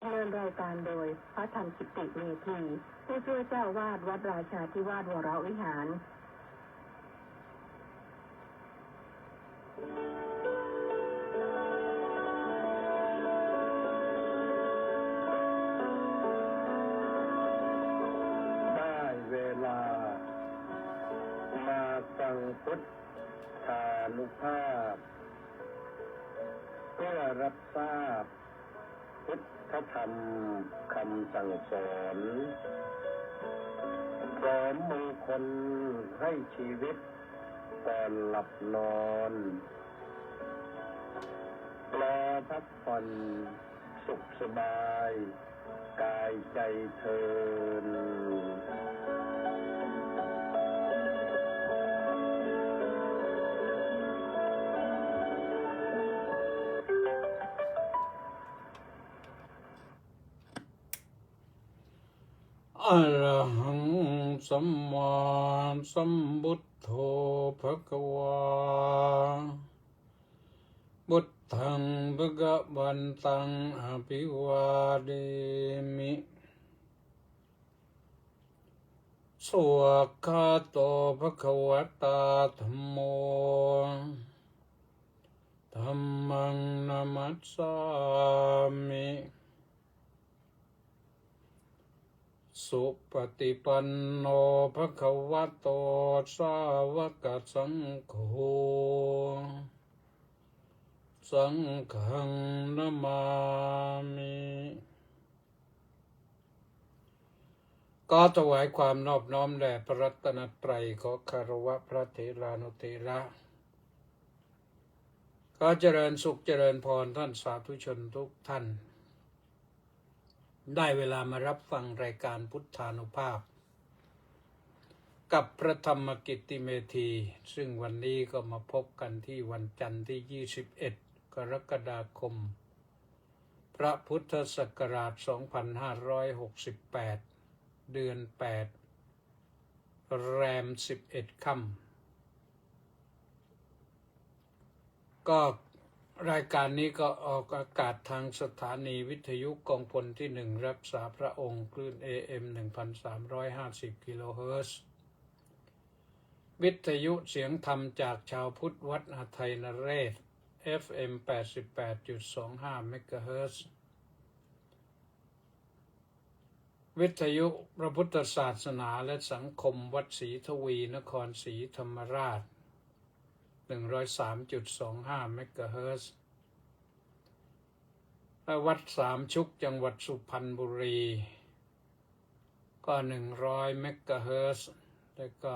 ดำเนินรายการโดยพระธรรมกิติเมธีผู้ช่วยเจ้าวาดวัดราชาธิวาสวรวิหารได้เวลามาฟังพุทธานุภาพเพื่อรับทราบพุทธธรรมคำสั่งสอนพร้อมมงคลให้ชีวิตก่อนหลับนอนรอพักผ่อนสุขสบายกายใจเทินอะระหังสัมมาสัมพุทโธภะคะวาพุทธังภะคะวันตังอภิวาเดมิสวากขาโตภะคะวะตาธัมโมธัมมังนามัสสามิสุปฏิปันโนภะคะวะโตสาวกสังโฆสังฆังนะมามิก็ถวายความนอบน้อมแด่พระรัตนตรัยขอคารวะพระเถรานุเถระขอเจริญสุขเจริญพรท่านสาธุชนทุกท่านได้เวลามารับฟังรายการพุทธานุภาพกับพระธรรมกิตติเมธีซึ่งวันนี้ก็มาพบกันที่วันจันทร์ที่21กรกฎาคมพระพุทธศักราช2568เดือน8แรม11ค่ำก็รายการนี้ก็ออกอากาศทางสถานีวิทยุกองพลที่1รักษาพระองค์คลื่น AM 1350 กิโลเฮิรตซ์วิทยุเสียงธรรมจากชาวพุทธวัดหทัยนเรศ FM 88.25 เมกะเฮิรตซ์วิทยุพระพุทธศาสนาและสังคมวัดศรีทวีนครศรีธรรมราช103.25 เมกะเฮิรตซ์และวัดสามชุกจังหวัดสุพรรณบุรีก็100 เมกะเฮิรตซ์แล้วก็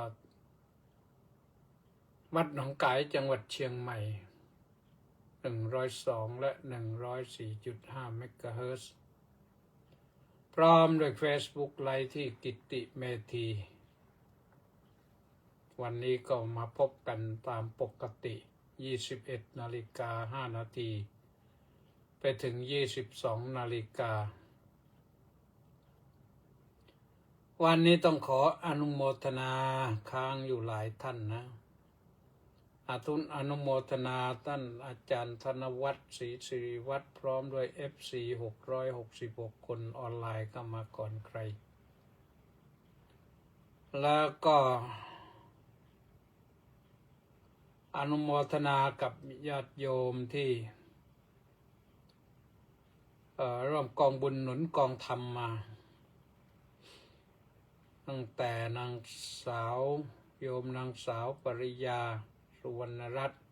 วัดหนองกายจังหวัดเชียงใหม่102และ104.5 เมกะเฮิรตซ์พร้อมด้วย Facebook ไลฟ์ที่กิตติเมธีวันนี้ก็มาพบกันตามปกติ 21:05 นาทีไปถึง 22 นาฬิกาวันนี้ต้องขออนุโมทนาค้างอยู่หลายท่านนะอนุโมทนาท่านอาจารย์ธนวัฒน์ศรีสิริวัฒน์พร้อมด้วย FC 666 คนออนไลน์ก็มาก่อนใครแล้วก็อนุโมทนากับญาติโยมที่ร่วมกองบุญหนุนกองธรรมมาตั้งแต่นางสาวโยมนางสาวปริยาสุวรรณรัตน์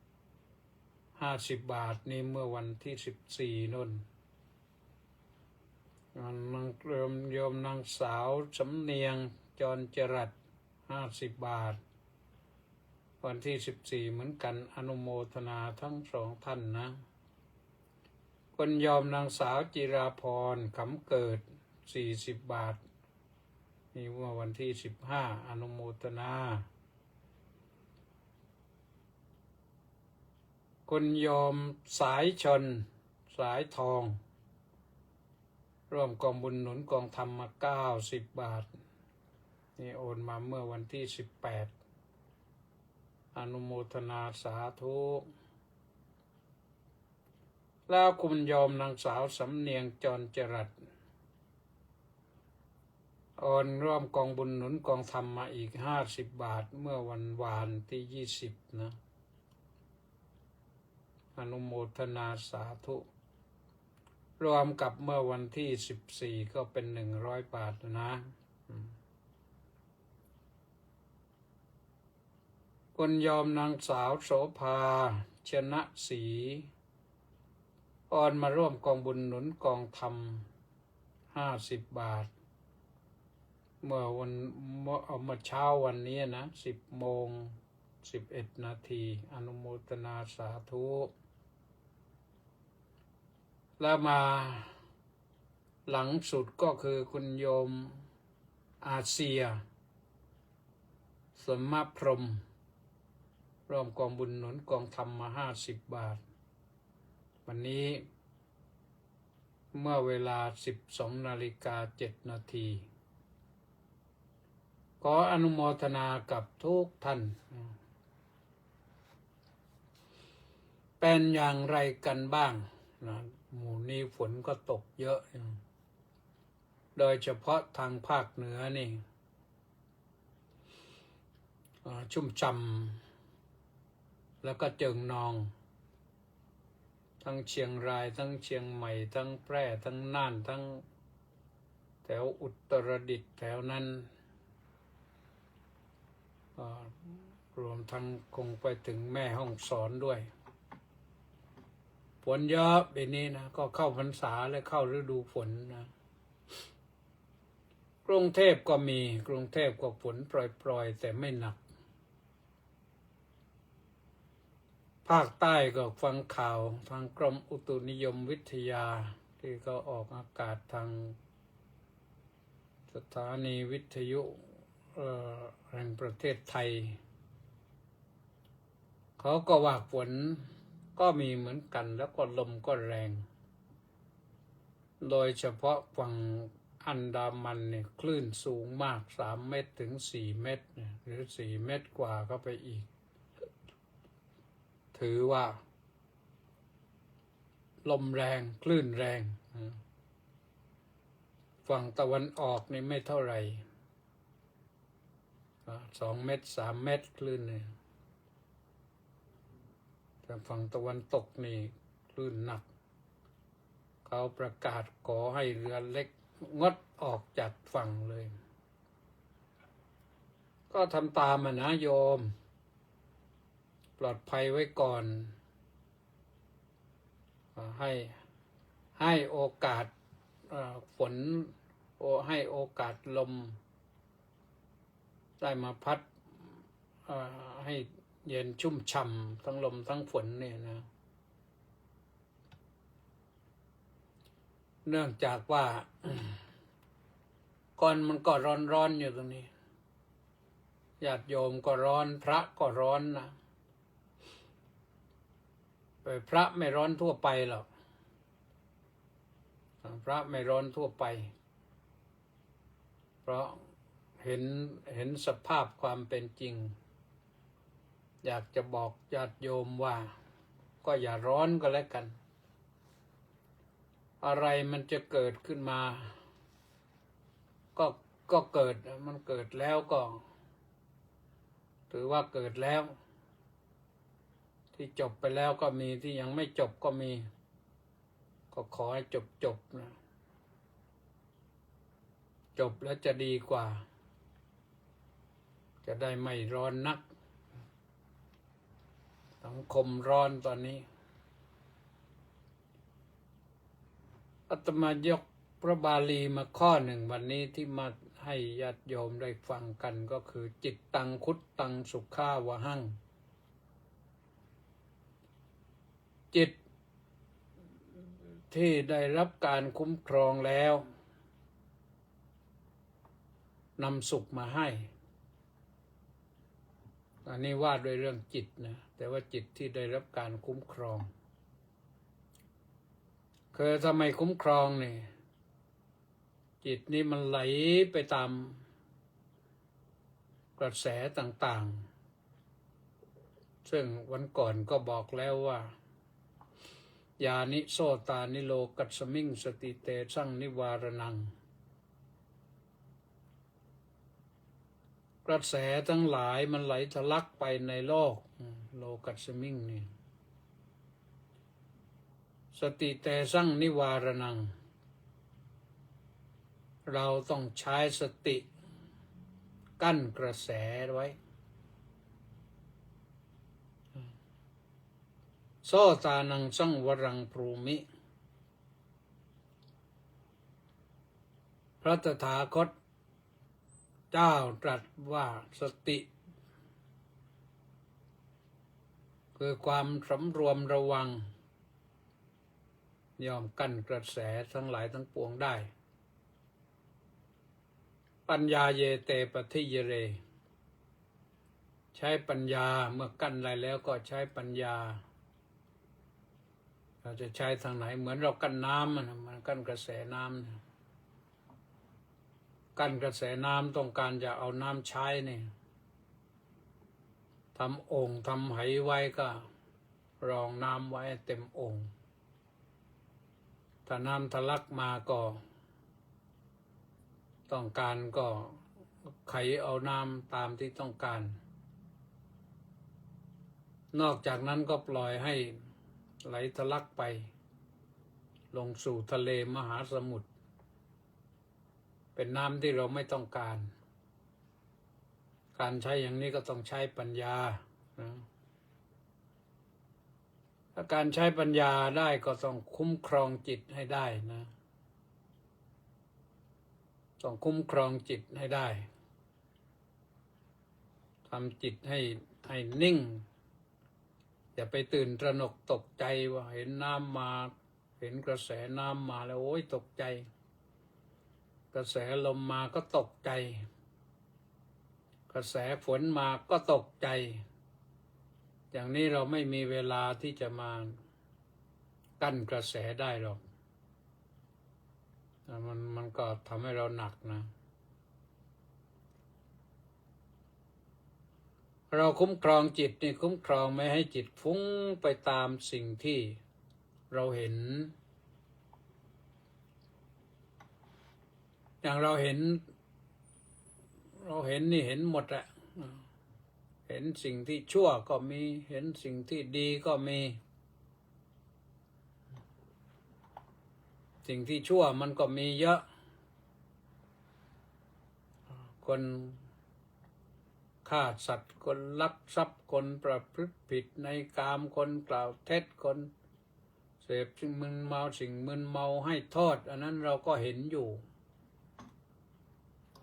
50 บาทนี่เมื่อวันที่14นู่นโยมนางสาวสำเนียงจรจรัส50 บาทวันที่14เหมือนกันอนุโมทนาทั้งสองท่านนะคนยอมนางสาวจิราพรขำเกิด40 บาทนี่เมื่อวันที่15อนุโมทนาคนยอมสายชนสายทองร่วมกองบุญหนุนกองธรรมมา90 บาทนี่โอนมาเมื่อวันที่18อนุโมทนาสาธุ แล้วคุณโยมนางสาวสำเนียงจรจรัสโอนร่วมกองบุญหนุนกองธรรมมาอีก50 บาทเมื่อวันวานที่20นะอนุโมทนาสาธุรวมกับเมื่อวันที่14ก็เป็น100 บาทนะคุณโยมนางสาวโสภาชนะศรีโอนมาร่วมกองบุญหนุนกองธรรม50 บาทเมื่อเช้าวันนี้นะ10:11 นาทีอนุโมทนาสาธุแล้วมาหลังสุดก็คือคุณโยมอาเซียสมมาพรหมร่วมกองบุญหนุนกองธรรมมา50 บาทวันนี้เมื่อเวลา 12:07 นาทีขออนุโมทนากับทุกท่านเป็นอย่างไรกันบ้างนะหมู่นี้ฝนก็ตกเยอะโดยเฉพาะทางภาคเหนือนี่ชุ่มฉ่ำแล้วก็เจิ่งนองทั้งเชียงรายทั้งเชียงใหม่ทั้งแพร่ทั้งน่านทั้งแถวอุตรดิตถ์แถวนั้นรวมทั้งคงไปถึงแม่ฮ่องสอนด้วยฝนเยอะปีนี้นะก็เข้าพรรษาและเข้าฤดูฝนนะกรุงเทพก็มีกรุงเทพก็ฝนปล่อยๆแต่ไม่หนักภาคใต้ก็ฟังข่าวทางกรมอุตุนิยมวิทยาที่เขาออกอากาศทางสถานีวิทยุแห่งประเทศไทยเขาก็ว่าฝนก็มีเหมือนกันแล้วก็ลมก็แรงโดยเฉพาะฝั่งอันดามันเนี่ยคลื่นสูงมาก3 เมตรถึง4 เมตรหรือ4 เมตรกว่าเข้าไปอีกถือว่าลมแรงคลื่นแรงฝั่งตะวันออกนี่ไม่เท่าไหร่2 เมตร 3 เมตรคลื่นเนี่ยแต่ฝั่งตะวันตกนี่คลื่นหนักเขาประกาศขอให้เรือเล็กงดออกจากฝั่งเลยก็ทำตามนะโยมปลอดภัยไว้ก่อนให้โอกาสฝนให้โอกาสลมได้มาพัดให้เย็นชุ่มฉ่ำทั้งลมทั้งฝนเนี่ยนะเนื่องจากว่าก่อนมันก็ร้อนอยู่ตรงนี้ญาติโยมก็ร้อนพระก็ร้อนนะพระไม่ร้อนทั่วไปหรอกพระไม่ร้อนทั่วไปเพราะเห็นสภาพความเป็นจริงอยากจะบอกญาติโยมว่าก็อย่าร้อนก็แล้วกันอะไรมันจะเกิดขึ้นมาก็เกิดมันเกิดแล้วก็ถือว่าเกิดแล้วที่จบไปแล้วก็มีที่ยังไม่จบก็มีก็ขอให้จบนะจบแล้วจะดีกว่าจะได้ไม่ร้อนนักสังคมร้อนตอนนี้อาตมายกพระบาลีมาข้อหนึ่งวันนี้ที่มาให้ญาติโยมได้ฟังกันก็คือจิตตังคุตตังสุขาวะหังจิตที่ได้รับการคุ้มครองแล้วนำสุขมาให้อันนี้ว่าด้วยเรื่องจิตนะแต่ว่าจิตที่ได้รับการคุ้มครองคือทำไมคุ้มครองเนี่ยจิตนี้มันไหลไปตามกระแสต่างๆซึ่งวันก่อนก็บอกแล้วว่า ยานิโสตานิโลกัสสมิงสติเตสังนิวารนังกระแสทั้งหลายมันไหลทะลักไปในโลกโลกัสสมิงนี่สติเตสังนิวารนังเราต้องใช้สติกั้นกระแสไว้โสตานังสังวรังพรูมิพระตถาคตเจ้าตรัสว่าสติคือความสำรวมระวังย่อมกั้นกระแสทั้งหลายทั้งปวงได้ปัญญาเยเตปฏิยเรใช้ปัญญาเมื่อกั้นได้แล้วก็ใช้ปัญญาเราจะใช้ทางไหนเหมือนเรากั้นน้ำมันกั้นกระแสน้ำกั้นกระแสน้ำต้องการจะเอาน้ำใช้เนี่ยทำโอ่งทำไหไว้ก็รองน้ำไว้เต็มโอ่งถ้าน้ำทะลักมาก็ต้องการก็ไขเอาน้ำตามที่ต้องการนอกจากนั้นก็ปล่อยให้ไหลทะลักไปลงสู่ทะเลมหาสมุทรเป็นน้ำที่เราไม่ต้องการการใช้อย่างนี้ก็ต้องใช้ปัญญานะถ้าการใช้ปัญญาได้ก็ต้องคุ้มครองจิตให้ได้นะต้องคุ้มครองจิตให้ได้ทำจิตให้นิ่งอย่าไปตื่นตระหนกตกใจว่าเห็นน้ำมาเห็นกระแสน้ำมาแล้วโอ้ยตกใจกระแสลมมาก็ตกใจกระแสฝนมาก็ตกใจอย่างนี้เราไม่มีเวลาที่จะมากั้นกระแสได้หรอกมันก็ทำให้เราหนักนะเราคุ้มครองจิตนี่คุ้มครองไม่ให้จิตฟุ้งไปตามสิ่งที่เราเห็นอย่างเราเห็นนี่เห็นหมดอะเห็นสิ่งที่ชั่วก็มีเห็นสิ่งที่ดีก็มีสิ่งที่ชั่วมันก็มีเยอะคนฆ่าสัตว์คนลักทรัพย์คนประพฤติผิดในกามคนกล่าวเท็จคนเสพสิ่งมึนเมาให้โทษอันนั้นเราก็เห็นอยู่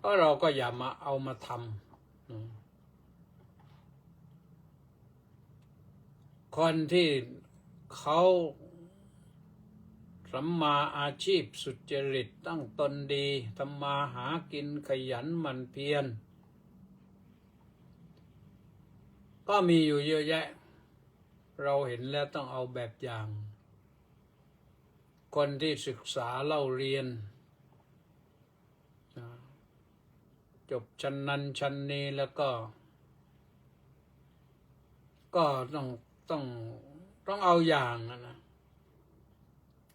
ก็เราก็อย่ามาเอามาทำคนที่เขาสัมมาอาชีพสุจริตตั้งตนดีทำมาหากินขยันหมั่นเพียรก็มีอยู่เยอะแยะเราเห็นแล้วต้องเอาแบบอย่างคนที่ศึกษาเล่าเรียนจบชั้นนั้นชั้นนี้แล้วก็ต้องเอาอย่างนะ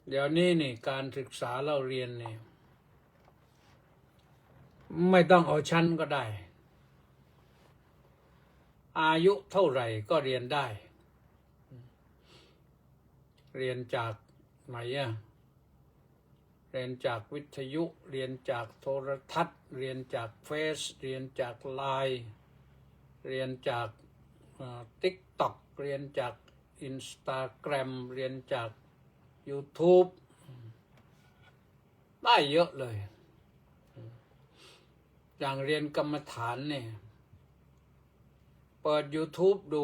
เดี๋ยวนี้นี่การศึกษาเล่าเรียนนี่ไม่ต้องเอาชั้นก็ได้อายุเท่าไหร่ก็เรียนได้เรียนจากไหนอะเรียนจากวิทยุเรียนจากโทรทัศน์เรียนจากเฟซเรียนจากไลน์เรียนจากTikTok เรียนจาก Instagram เรียนจาก YouTube ได้เยอะเลยอย่างเรียนกรรมฐานเนี่ยเปิด YouTube ดู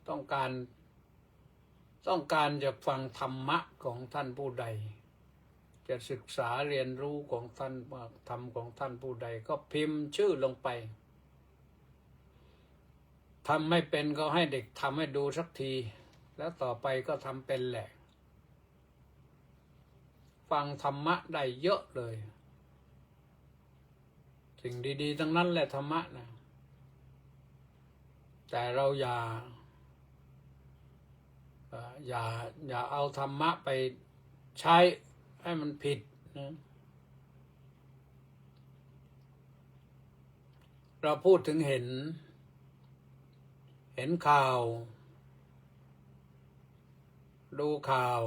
ต้องการจะฟังธรรมะของท่านผู้ใดจะศึกษาเรียนรู้ของท่านธรรมของท่านผู้ใดก็พิมพ์ชื่อลงไปทำไม่เป็นก็ให้เด็กทำให้ดูสักทีแล้วต่อไปก็ทำเป็นแหละฟังธรรมะได้เยอะเลยสิ่งดีๆทั้งนั้นแหละธรรมะนะแต่เราอย่า อย่าเอาธรรมะไปใช้ให้มันผิดนะเราพูดถึงเห็นข่าวดูข่าว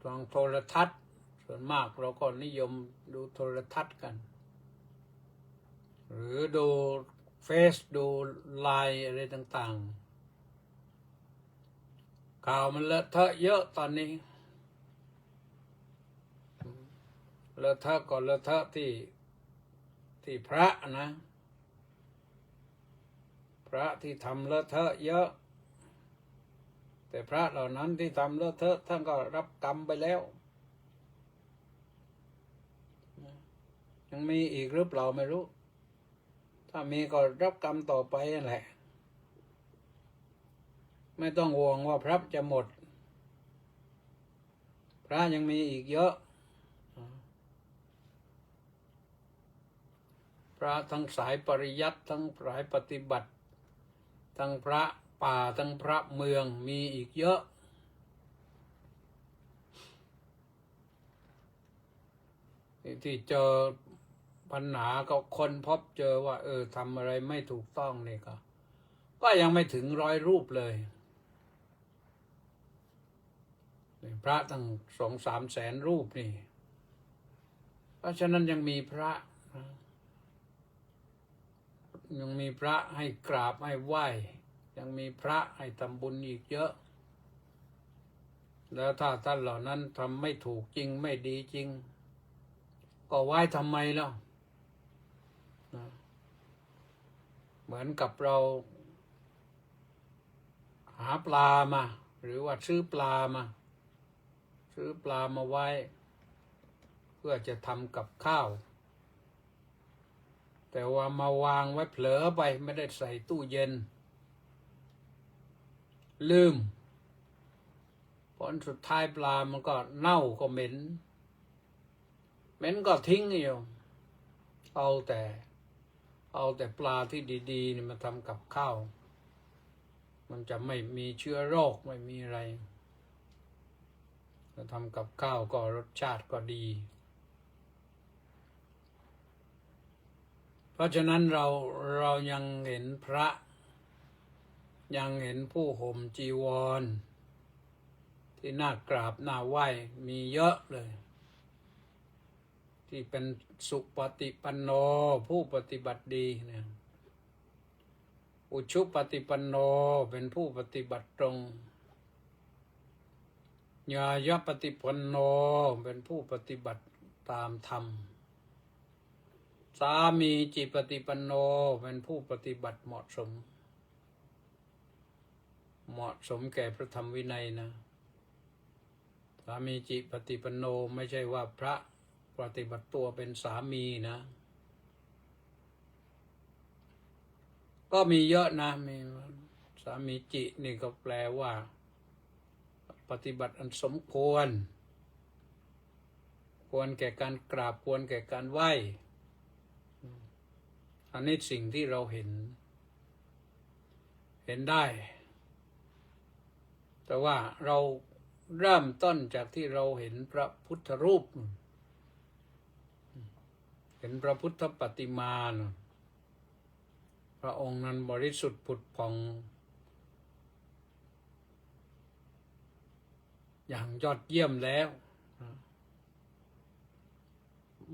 ทางโทรทัศน์ส่วนมากเราก็นิยมดูโทรทัศน์กันหรือดูเฟซดูไลน์อะไรต่างๆข่าวมันเลอะเทอะเยอะตอนนี้เลอะเทอะก็เลอะเทอะที่พระนะพระที่ทำเลอะเทอะเยอะแต่พระเหล่านั้นที่ทำเลอะเทอะท่านก็รับกรรมไปแล้วยังมีอีกหรือเปล่าไม่รู้ถ้ามีก็รับกรรมต่อไปนั่นแหละไม่ต้องห่วงว่าพระจะหมดพระยังมีอีกเยอะพระทั้งสายปริยัติทั้งสายปฏิบัติทั้งพระป่าทั้งพระเมืองมีอีกเยอะที่เจอปัญหาก็คนพบเจอว่าทำอะไรไม่ถูกต้องนี่ก็ยังไม่ถึง100 รูปเลยพระตั้ง2-3 แสนรูปนี่เพราะฉะนั้นยังมีพระให้กราบให้ไหว้ยังมีพระให้ทำบุญอีกเยอะแล้วถ้าท่านเหล่านั้นทำไม่ถูกจริงไม่ดีจริงก็ไหว้ทำไมล่ะเหมือนกับเราหาปลามาหรือว่าซื้อปลามาไว้เพื่อจะทำกับข้าวแต่ว่ามาวางไว้เผลอไปไม่ได้ใส่ตู้เย็นลืมผลสุดท้ายปลามันก็เน่าก็เหม็นก็ทิ้งอยู่เอาแต่ปลาที่ดีๆนี่มาทำกับข้าวมันจะไม่มีเชื้อโรคไม่มีอะไรจะทำกับข้าวก็รสชาติก็ดีเพราะฉะนั้นเรายังเห็นพระยังเห็นผู้ห่มจีวรที่น่ากราบน่าไหว้มีเยอะเลยที่เป็นสุปฏิปันโนผู้ปฏิบัติดีเนี่ยอุชุปฏิปันโนเป็นผู้ปฏิบัติตรงญายปฏิปันโนเป็นผู้ปฏิบัติตามธรรมสามีจิปฏิปันโนเป็นผู้ปฏิบัติเหมาะสมแก่พระธรรมวินัยนะสามีจิปฏิปันโนไม่ใช่ว่าพระปฏิบัติตัวเป็นสามีนะก็มีเยอะนะมีสามีจินี่ก็แปลว่าปฏิบัติอันสมควรแก่การกราบควรแก่การไหว้อันนี้สิ่งที่เราเห็นได้แต่ว่าเราเริ่มต้นจากที่เราเห็นพระพุทธรูปเห็นพระพุทธปฏิมาพระองค์นั้นบริสุทธิ์ผุดผ่องอย่างยอดเยี่ยมแล้ว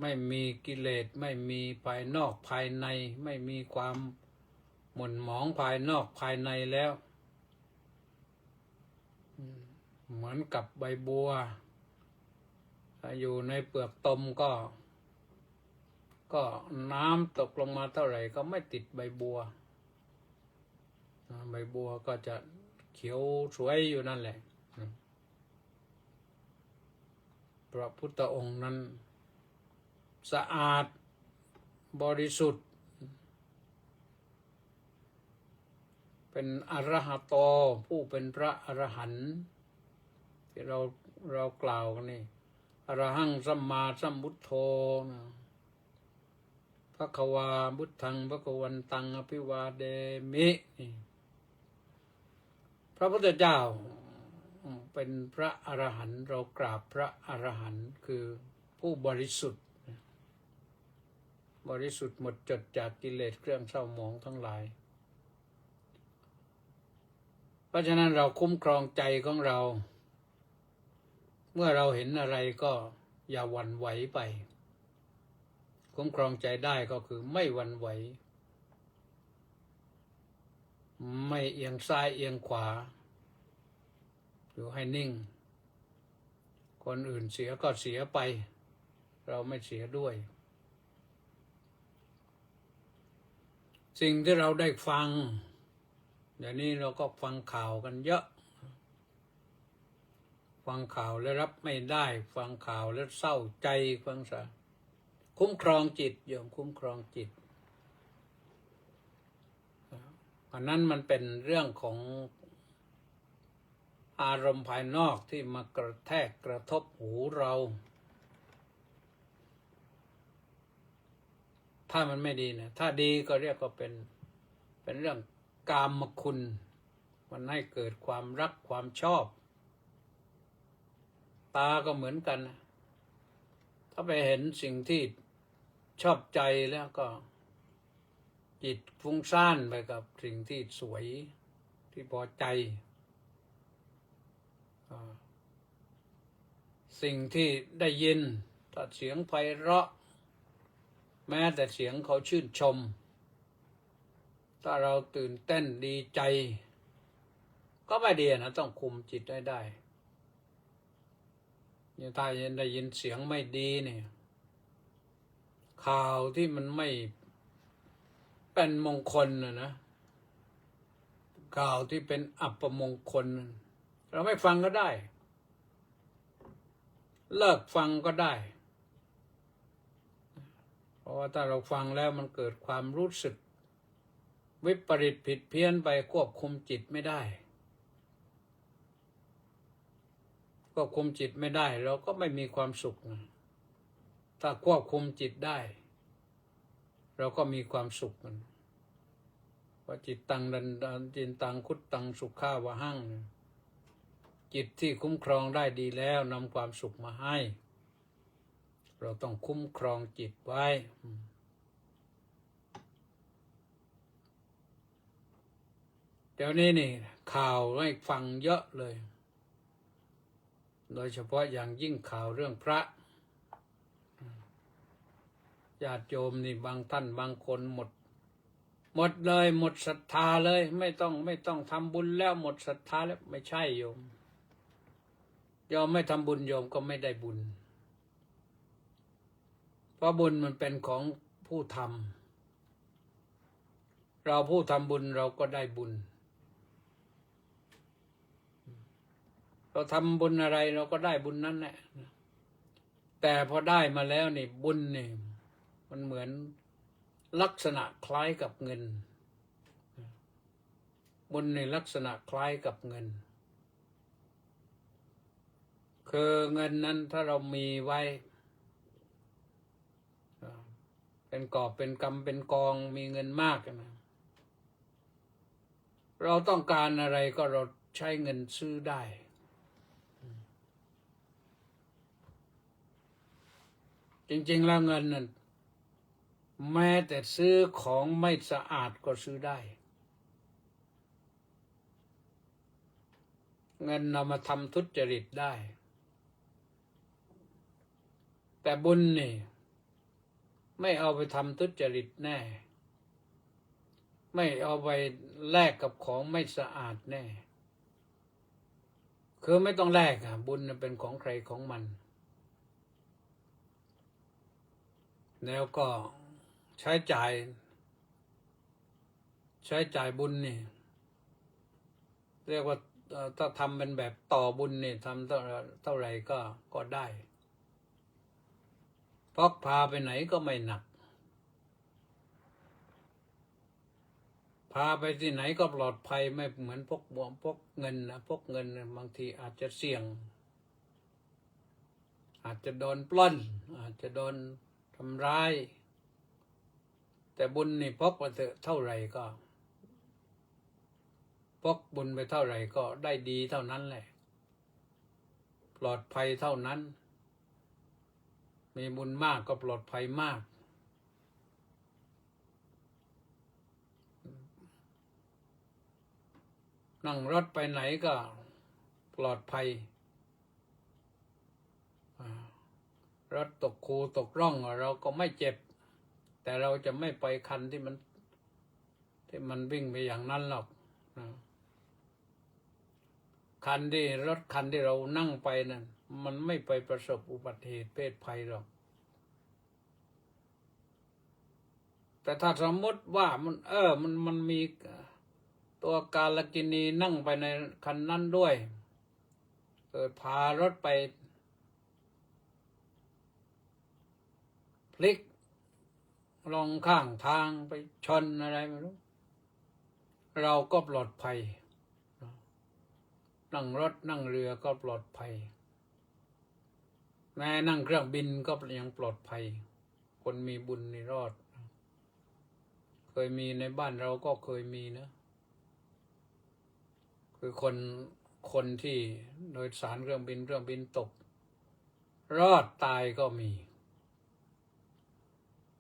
ไม่มีกิเลสไม่มีภายนอกภายในไม่มีความหม่นหมองภายนอกภายในแล้วเหมือนกับใบบัวอยู่ในเปลือกตมก็น้ำตกลงมาเท่าไหร่ก็ไม่ติดใบบัวก็จะเขียวสวยอยู่นั่นแหละพระพุทธองค์นั้นสะอาดบริสุทธิ์เป็นอรหัตโตผู้เป็นพระอรหันต์ที่เรากล่าวกันนี่อรหังสัมมาสัมพุทโธภควาพุทธังภควันตังอภิวาเดมิพระพุทธเจ้า เป็นพระอรหันต์เรากราบพระอรหันต์คือผู้บริสุทธิ์บริสุทธิ์หมดจดจากกิเลสเครื่องเศร้าหมองทั้งหลายเพราะฉะนั้นเราคุ้มครองใจของเราเมื่อเราเห็นอะไรก็อย่าหวั่นไหวไปคุ้มครองใจได้ก็คือไม่หวั่นไหวไม่เอียงซ้ายเอียงขวาอยู่ให้นิ่งคนอื่นเสียก็เสียไปเราไม่เสียด้วยสิ่งที่เราได้ฟังเดี๋ยวนี้เราก็ฟังข่าวกันเยอะฟังข่าวแล้วรับไม่ได้ฟังข่าวแล้วเศร้าใจฟังซะคุ้มครองจิตโยมคุ้มครองจิตอันนั้นมันเป็นเรื่องของอารมณ์ภายนอกที่มากระแทกกระทบหูเราถ้ามันไม่ดีนะถ้าดีก็เรียกว่าเป็นเรื่องกามคุณมันให้เกิดความรักความชอบตาก็เหมือนกันนะถ้าไปเห็นสิ่งที่ชอบใจแล้วก็จิตฟุ้งซ่านไปกับสิ่งที่สวยที่พอใจสิ่งที่ได้ยินถ้าเสียงไพเราะแม้แต่เสียงเขาชื่นชมถ้าเราตื่นเต้นดีใจก็ไม่ดีนะต้องคุมจิตได้ถ้าได้ยินเสียงไม่ดีเนี่ยข่าวที่มันไม่เป็นมงคลนะข่าวที่เป็นอัปมงคลเราไม่ฟังก็ได้เลิกฟังก็ได้เพราะว่าถ้าเราฟังแล้วมันเกิดความรู้สึกวิปริตผิดเพี้ยนไปควบคุมจิตไม่ได้ควบคุมจิตไม่ได้เราก็ไม่มีความสุขนะถ้าควบคุมจิตได้เราก็มีความสุขมันว่าจิตตังดันจินตังคุตตังสุขาวะหั่งจิตที่คุ้มครองได้ดีแล้วนำความสุขมาให้เราต้องคุ้มครองจิตไว้เดี๋ยวนี้นี่ข่าวให้ฟังเยอะเลยโดยเฉพาะอย่างยิ่งข่าวเรื่องพระญาติโยมนี่บางท่านบางคนหมดเลยหมดศรัทธาเลยไม่ต้องทำบุญแล้วหมดศรัทธาแล้วไม่ใช่โยมไม่ทำบุญโยมก็ไม่ได้บุญเพราะบุญมันเป็นของผู้ทำเราผู้ทำบุญเราก็ได้บุญเราทำบุญอะไรเราก็ได้บุญนั้นแหละแต่พอได้มาแล้วนี่บุญนี่มันเหมือนลักษณะคล้ายกับเงินบุญในลักษณะคล้ายกับเงินคือเงินนั้นถ้าเรามีไว้เป็นกอบเป็นกำเป็นกองมีเงินมากนะเราต้องการอะไรก็เราใช้เงินซื้อได้จริงๆแล้วเงินนั้นแม้แต่ซื้อของไม่สะอาดก็ซื้อได้เงินเรามาทำทุจริตได้แต่บุญนี่ไม่เอาไปทำทุจริตแน่ไม่เอาไปแลกกับของไม่สะอาดแน่คือไม่ต้องแลกบุญเป็นของใครของมันแล้วก็ใช้จ่ายบุญนี่เรียกว่าถ้าทำเป็นแบบต่อบุญนี่ทำเท่าไหร่ก็ได้พกพาไปไหนก็ไม่หนักพาไปที่ไหนก็ปลอดภัยไม่เหมือนพกเงินนะพกเงินบางทีอาจจะเสี่ยงอาจจะโดนปล้นอาจจะโดนทำร้ายแต่บุญนี่พกไปเท่าไหร่ก็พกบุญไปเท่าไหร่ก็ได้ดีเท่านั้นแหละ ลอดภัยเท่านั้นมีบุญมากก็ปลอดภัยมากนั่งรถไปไหนก็ปลอดภัยรถตกคูตกร่องเราก็ไม่เจ็บแต่เราจะไม่ไปคันที่มันวิ่งไปอย่างนั้นหรอกรถคันที่เรานั่งไปนั่นมันไม่ไปประสบอุบัติเหตุเพศภัยหรอกแต่ถ้าสมมติว่ามันมีตัวกาลกินีนั่งไปในคันนั้นด้วยเกิดพารถไปพลิกลงข้างทางไปชนอะไรไม่รู้เราก็ปลอดภัยนั่งรถนั่งเรือก็ปลอดภัยแม้นั่งเครื่องบินก็ยังปลอดภัยคนมีบุญนี่รอดเคยมีในบ้านเราก็เคยมีนะคือคนที่โดยสารเครื่องบินตกรอดตายก็มี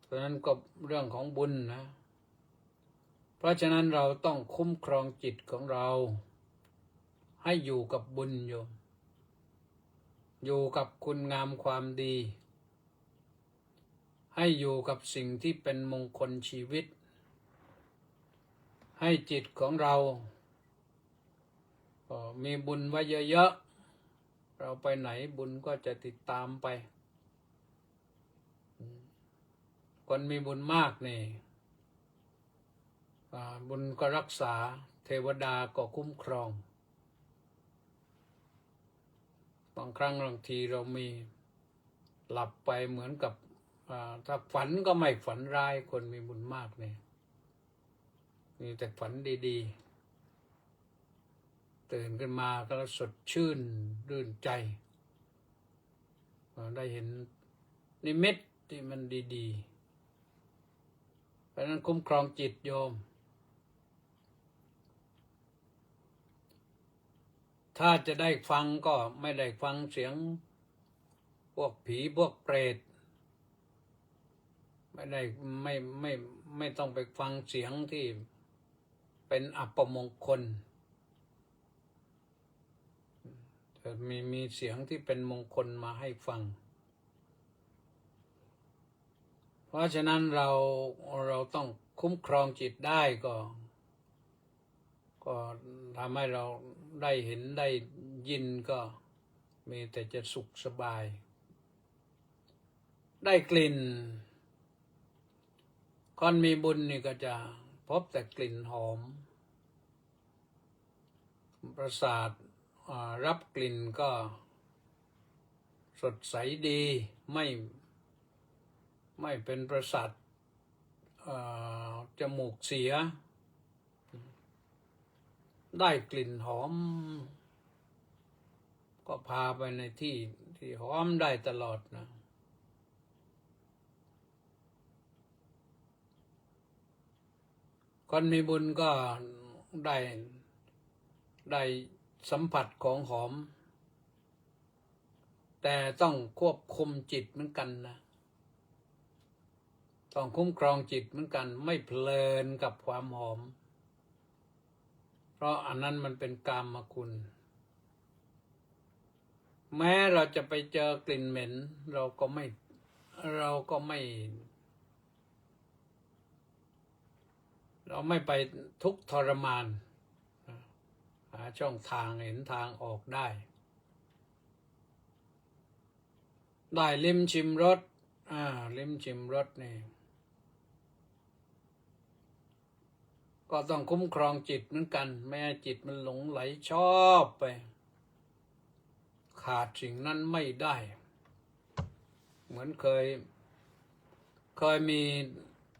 เพราะนั้นก็เรื่องของบุญนะเพราะฉะนั้นเราต้องคุ้มครองจิตของเราให้อยู่กับบุญอยู่กับคุณงามความดีให้อยู่กับสิ่งที่เป็นมงคลชีวิตให้จิตของเรามีบุญไว้เยอะๆเราไปไหนบุญก็จะติดตามไปคนมีบุญมากนี่บุญก็รักษาเทวดาก็คุ้มครองบางครั้งบางทีเรามีหลับไปเหมือนกับถ้าฝันก็ไม่ฝันร้ายคนมีบุญมากเนี่ยมีแต่ฝันดีๆตื่นขึ้นมาก็สดชื่นรื่นใจได้เห็นนิมิตที่มันดีๆเพราะนั้นคุ้มครองจิตโยมถ้าจะได้ฟังก็ไม่ได้ฟังเสียงพวกผีพวกเปรตไม่ต้องไปฟังเสียงที่เป็นอัปมงคลแต่มีเสียงที่เป็นมงคลมาให้ฟังเพราะฉะนั้นเราต้องคุ้มครองจิตได้ก็ทำให้เราได้เห็นได้ยินก็มีแต่จะสุขสบายได้กลิ่นคนมีบุญนี่ก็จะพบแต่กลิ่นหอมประสาทรับกลิ่นก็สดใสดีไม่เป็นประสาทจมูกเสียได้กลิ่นหอมก็พาไปในที่หอมได้ตลอดนะคนมีบุญก็ได้สัมผัสของหอมแต่ต้องควบคุมจิตเหมือนกันนะต้องคุ้มครองจิตเหมือนกันไม่เพลินกับความหอมเพราะอันนั้นมันเป็นกามคุณแม้เราจะไปเจอกลิ่นเหม็นเราก็ไม่ไปทุกข์ทรมานหาช่องทางเห็นทางออกได้ลิ้มชิมรสลิ้มชิมรสนี่ก็ต้องคุ้มครองจิตเหมือนกันไม่ให้จิตมันหลงไหลชอบไปขาดสิ่งนั้นไม่ได้เหมือนเคยมี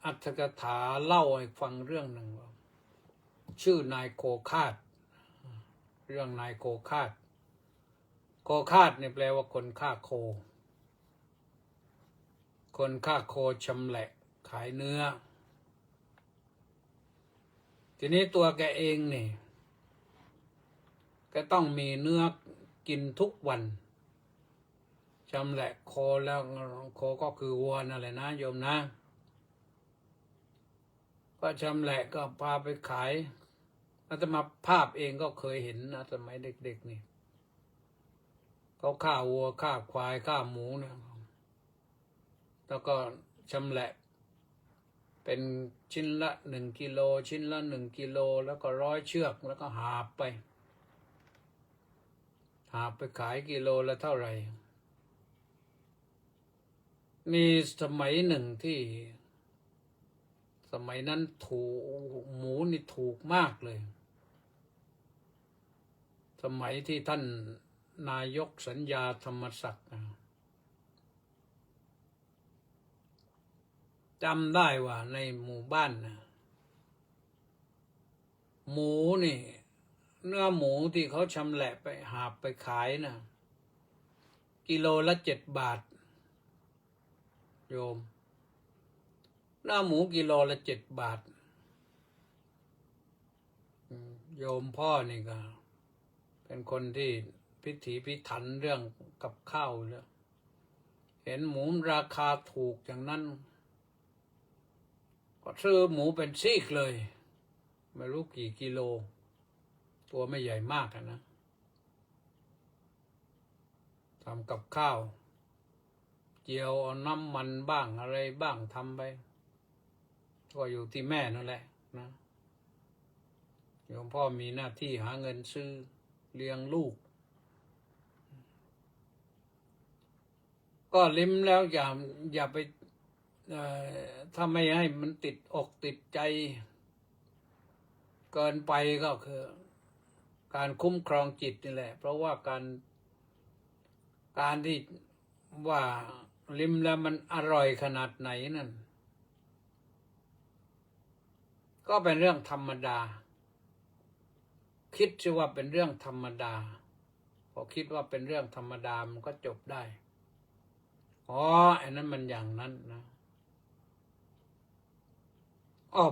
อรรถกถาเล่าให้ฟังเรื่องหนึ่งชื่อนายโคคาตเรื่องนายโคคาตเนี่ยแปลว่าคนฆ่าโคชำแหละขายเนื้อทีนี้ตัวแกเองนี่ก็ต้องมีเนื้อกินทุกวัน ชำแหละโคแล้วโคก็คือวัวนั่นแหละนะโยมนะก็ชำแหละก็พาไปขายอาตมาภาพเองก็เคยเห็นนะสมัยเด็กๆนี่เขาฆ่าวัวฆ่าควายฆ่าหมูเนี่ยแล้วก็ชำแหละเป็นชิ้นละ1 กิโลชิ้นละ1 กิโลแล้วก็ร้อยเชือกแล้วก็หาบไปขายกิโลละเท่าไหร่มีสมัยหนึ่งที่สมัยนั้นถูกหมูนี่ถูกมากเลยสมัยที่ท่านนายกสัญญาธรรมศักดิ์จำได้ว่าในหมู่บ้านนะหมูนี่เนื้อหมูที่เขาชำแหละไปหาบไปขายนะกิโลละ7 บาทโยมเนื้อหมูกิโลละ7 บาทโยมพ่อนี่ก็เป็นคนที่พิถีพิถันเรื่องกับข้าวแล้วเห็นหมูราคาถูกอย่างนั้นก็ซื้อหมูเป็นซีกเลยไม่รู้กี่กิโลตัวไม่ใหญ่มากนะทำกับข้าวเจียวเอาน้ำมันบ้างอะไรบ้างทำไปก็อยู่ที่แม่นั่นแหละนะโยมพ่อมีหน้าที่หาเงินซื้อเลี้ยงลูกก็ลิ้มแล้วอย่าไปถ้าไม่ให้มันติดอกติดใจเกินไปก็คือการคุ้มครองจิตนี่แหละเพราะว่าการที่ว่าลิ้มแล้วมันอร่อยขนาดไหนนั่นก็เป็นเรื่องธรรมดาคิดว่าเป็นเรื่องธรรมดาพอคิดว่าเป็นเรื่องธรรมดามันก็จบได้อ๋ออันนั้นมันอย่างนั้นนะ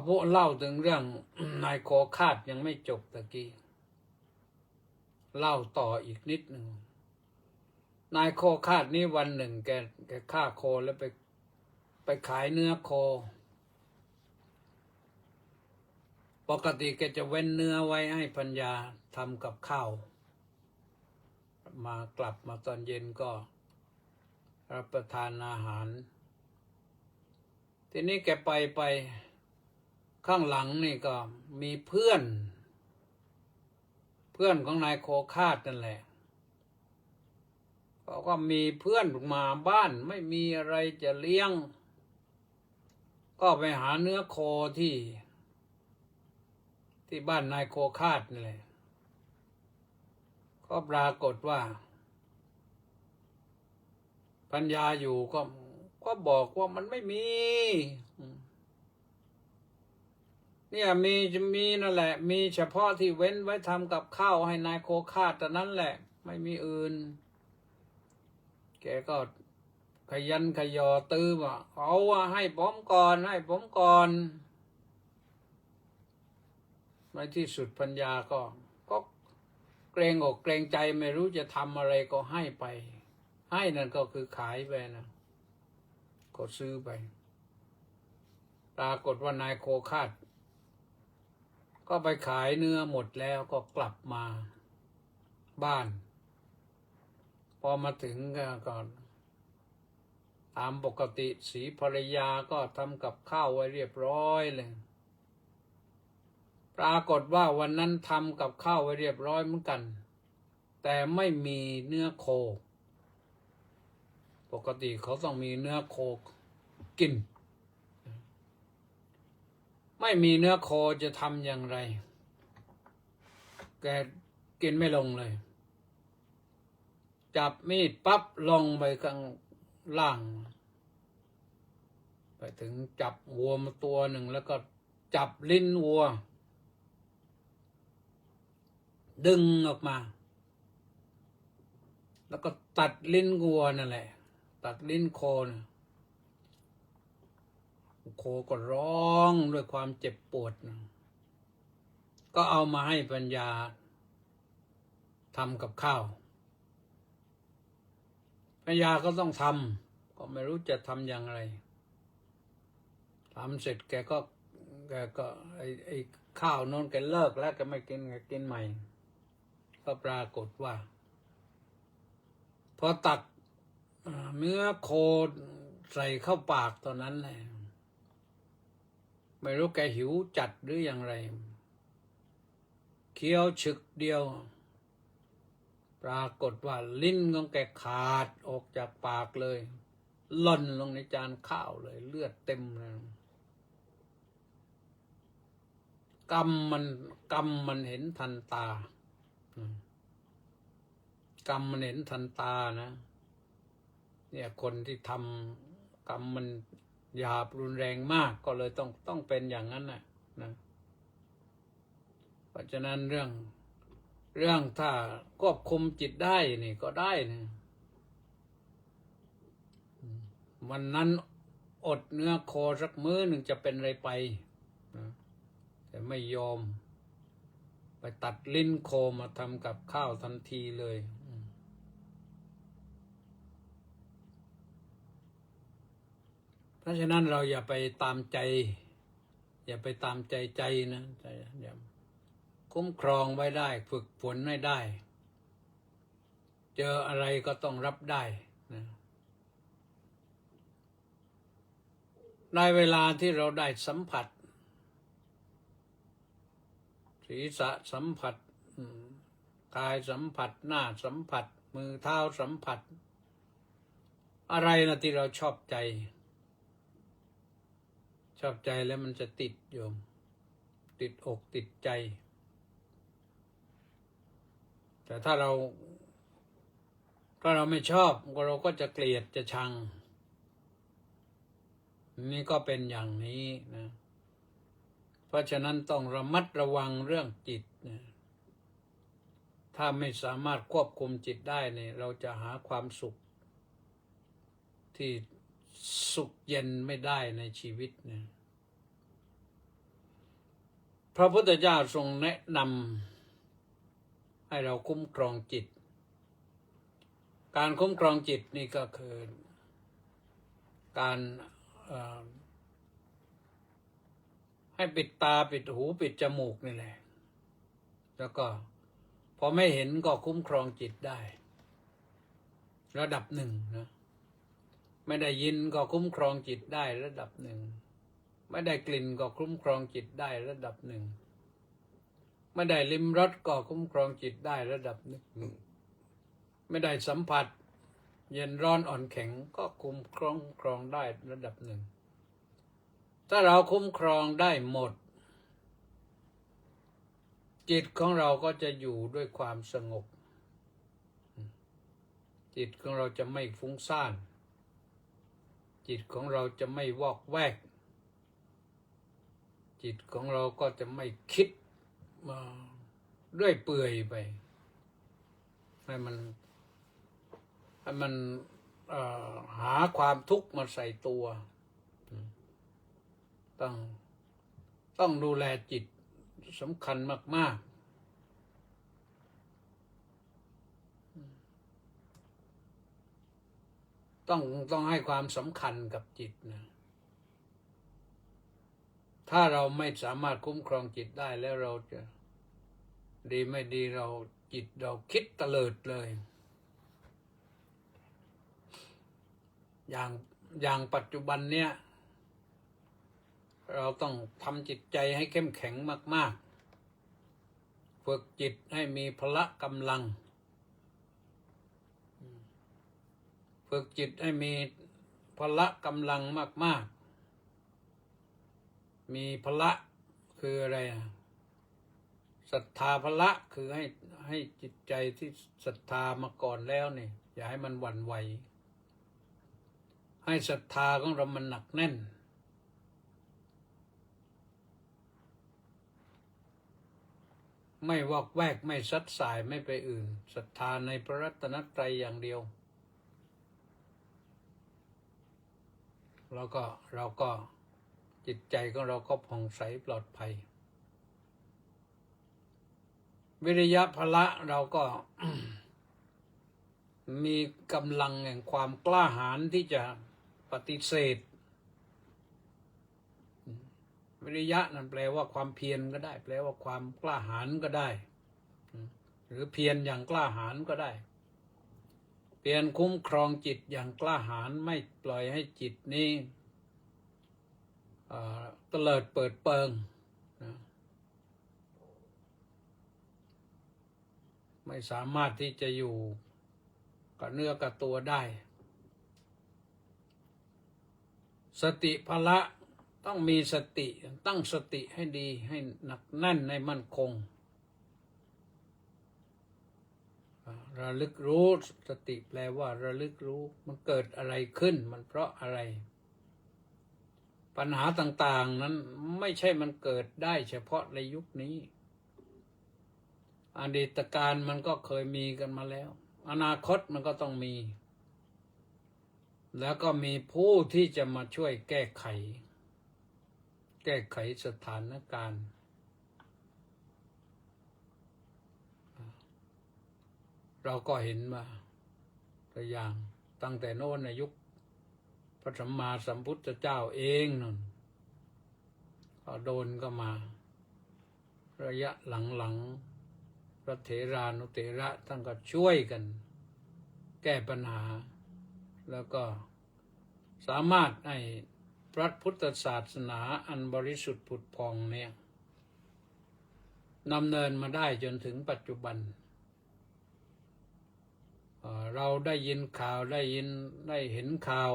พวกเล่าถึงเรื่อง นายโคคาดยังไม่จบตะกี้เล่าต่ออีกนิดหนึ่งนายโคคาดนี่วันหนึ่งแกฆ่าโคแล้วไปขายเนื้อโคปกติแกจะเว้นเนื้อไว้ให้ปัญญาทำกับข้าวกลับมาตอนเย็นก็รับประทานอาหารทีนี้แกไปข้างหลังนี่ก็มีเพื่อนของนายโคคาดนั่นแหละก็มีเพื่อนมาบ้านไม่มีอะไรจะเลี้ยงก็ไปหาเนื้อโคที่บ้านนายโคคาดนี่แหละก็ปรากฏว่าปัญญาอยู่ก็บอกว่ามันไม่มีเนี่ยจะมีนั่นแหละมีเฉพาะที่เว้นไว้ทำกับข้าวให้นายโคคาดแต่นั้นแหละไม่มีอื่นแกก็ขยันขยอตื้อว่าเอาให้ผมก่อนในที่สุดปัญญาก็เกรงอกเกรงใจไม่รู้จะทำอะไรก็ให้ไปให้นั่นก็คือขายไปนะก็ซื้อไปปรากฏว่านายโคคาดก็ไปขายเนื้อหมดแล้วก็กลับมาบ้านพอมาถึงก่อนตามปกติสีภรรยาก็ทำกับข้าวไว้เรียบร้อยเลยปรากฏว่าวันนั้นทำกับข้าวไว้เรียบร้อยเหมือนกันแต่ไม่มีเนื้อโคปกติเขาต้องมีเนื้อโคกินไม่มีเนื้อโคจะทำอย่างไรแกกินไม่ลงเลยจับมีดปั๊บลงไปข้างล่างไปถึงจับวัวมาตัวหนึ่งแล้วก็จับลิ้นวัวดึงออกมาแล้วก็ตัดลิ้นวัวนั่นแหละตัดลิ้นโคนะโคก็ร้องด้วยความเจ็บปวดนะก็เอามาให้ปัญญาทำกับข้าว แม่ยาก็ต้องทำก็ไม่รู้จะทำอย่างไรทำเสร็จแกก็ไอ้ข้าวโน้นแกเลิกแล้วแกไม่กินแกกินใหม่ก็ปรากฏว่าพอตักเนื้อโคใส่เข้าปากตอนนั้นแหละไม่รู้แกหิวจัดหรืออย่างไรเคี้ยวฉึกเดียวปรากฏว่าลิ้นของแกขาดออกจากปากเลยหล่นลงในจานข้าวเลยเลือดเต็มเลยกรรมมันเห็นทันตากรรมมันเห็นทันตานะเนี่ยคนที่ทำกรรมมันหยาบรุนแรงมากก็เลยต้องเป็นอย่างนั้นนะเพราะฉะนั้นเรื่องถ้าควบคุมจิตได้นี่ก็ได้นะวันนั้นอดเนื้อโคสักมื้อหนึ่งจะเป็นไรไปนะแต่ไม่ยอมไปตัดลิ้นโคมาทำกับข้าวทันทีเลยเพราะฉะนั้นเราอย่าไปตามใจใจนะอย่าคุ้มครองไว้ได้ฝึกฝนให้ได้เจออะไรก็ต้องรับได้นะในเวลาที่เราได้สัมผัสศีรษะสัมผัสกายสัมผัสหน้าสัมผัสมือเท้าสัมผัสอะไรนะที่เราชอบใจแล้วมันจะติดโยมติดอกติดใจแต่ถ้าเราไม่ชอบเราก็จะเกลียดจะชังนี่ก็เป็นอย่างนี้นะเพราะฉะนั้นต้องระมัดระวังเรื่องจิตนะถ้าไม่สามารถควบคุมจิตได้เนี่ยเราจะหาความสุขที่สุขเย็นไม่ได้ในชีวิตนะพระพุทธเจ้าทรงแนะนำให้เราคุ้มครองจิตการคุ้มครองจิตนี่ก็คือการให้ปิดตาปิดหูปิดจมูกนี่แหละแล้วก็พอไม่เห็นก็คุ้มครองจิตได้ระดับหนึ่งนะไม่ได้ยินก็คุ้มครองจิตได้ระดับหนึ่งไม่ได้กลิ่นก็คุ้มครองจิตได้ระดับหนึ่งไม่ได้ลิ้มรสก็คุ้มครองจิตได้ระดับหนึ่งไม่ได้สัมผัสเย็นร้อนอ่อนแข็งก็คุ้มครองได้ระดับหนึ่งถ้าเราคุ้มครองได้หมดจิตของเราก็จะอยู่ด้วยความสงบจิตของเราจะไม่ฟุ้งซ่านจิตของเราจะไม่วอกแวกจิตของเราก็จะไม่คิดมาเรื่อยเปื่อยไปให้มันหาความทุกข์มาใส่ตัวต้องดูแลจิตสำคัญมากๆต้องให้ความสำคัญกับจิตนะถ้าเราไม่สามารถคุ้มครองจิตได้แล้วเราจะดีไม่ดีจิตเราคิดเตลิดเลยอย่างปัจจุบันเนี้ยเราต้องทำจิตใจให้เข้มแข็งมากๆฝึกจิตให้มีพละกำลังฝึกจิตให้มีพละกำลังมากๆมีพละคืออะไรศรัทธาพละคือให้จิตใจที่ศรัทธามาก่อนแล้วนี่อย่าให้มันหวั่นไหวให้ศรัทธาของเรามันหนักแน่นไม่วอกแวกไม่ซัดสายไม่ไปอื่นศรัทธาในพระรัตนตรัยอย่างเดียวแล้วก็เราก็จิตใจของเราก็ผ่องใสปลอดภัยวิริยะพละเราก็ มีกำลังแห่งความกล้าหาญที่จะปฏิเสธวิริยะนั่นแปลว่าความเพียรก็ได้ แปลว่าความกล้าหาญก็ได้ หรือเพียรอย่างกล้าหาญก็ได้เพียรคุ้มครองจิตอย่างกล้าหาญไม่ปล่อยให้จิตนี้เตลิดเปิดเปิงนะไม่สามารถที่จะอยู่กับเนื้อกับตัวได้สติพละต้องมีสติตั้งสติให้ดีให้หนักแน่นให้มั่นคงระลึกรู้สติแปลว่าระลึกรู้มันเกิดอะไรขึ้นมันเพราะอะไรปัญหาต่างๆนั้นไม่ใช่มันเกิดได้เฉพาะในยุคนี้อดีตการมันก็เคยมีกันมาแล้วอนาคตมันก็ต้องมีแล้วก็มีผู้ที่จะมาช่วยแก้ไขสถานการณ์เราก็เห็นมาตัวอย่างตั้งแต่โน้นในยุคพระสัมมาสัมพุทธเจ้าเองนั่นก็โดนก็มาระยะหลังพระเถรานุเถระท่านก็ช่วยกันแก้ปัญหาแล้วก็สามารถให้พระพุทธศาสนาอันบริสุทธิ์ผุดผ่องเนี่ยดำเนินมาได้จนถึงปัจจุบันเราได้ยินข่าวได้เห็นข่าว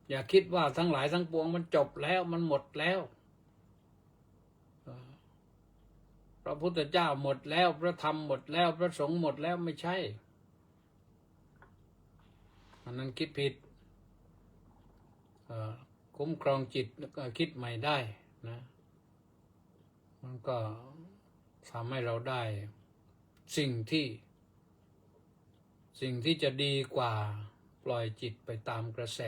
อย่าคิดว่าทั้งหลายทั้งปวงมันจบแล้วมันหมดแล้วพระพุทธเจ้าหมดแล้วพระธรรมหมดแล้วพระสงฆ์หมดแล้วไม่ใช่อันนั้นคิดผิดคุ้มครองจิตแล้วก็คิดใหม่ได้นะมันก็ทำให้เราได้สิ่งที่จะดีกว่าปล่อยจิตไปตามกระแส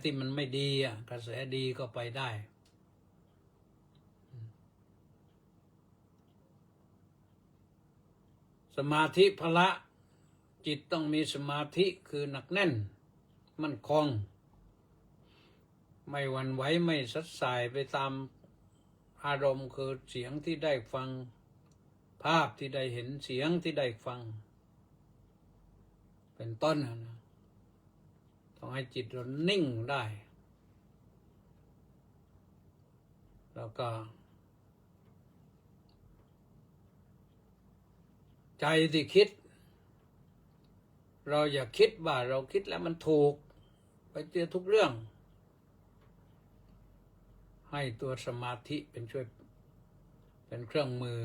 ที่มันไม่ดีกระแสดีก็ไปได้สมาธิพละจิตต้องมีสมาธิคือหนักแน่นมั่นคงไม่หวั่นไหวไม่สัดสายไปตามอารมณ์คือเสียงที่ได้ฟังภาพที่ได้เห็นเสียงที่ได้ฟังเป็นต้นนะต้องให้จิตเรานิ่งได้แล้วก็ใจที่คิดเราอย่าคิดว่าเราคิดแล้วมันถูกไปเจอทุกเรื่องให้ตัวสมาธิเป็นช่วยเป็นเครื่องมือ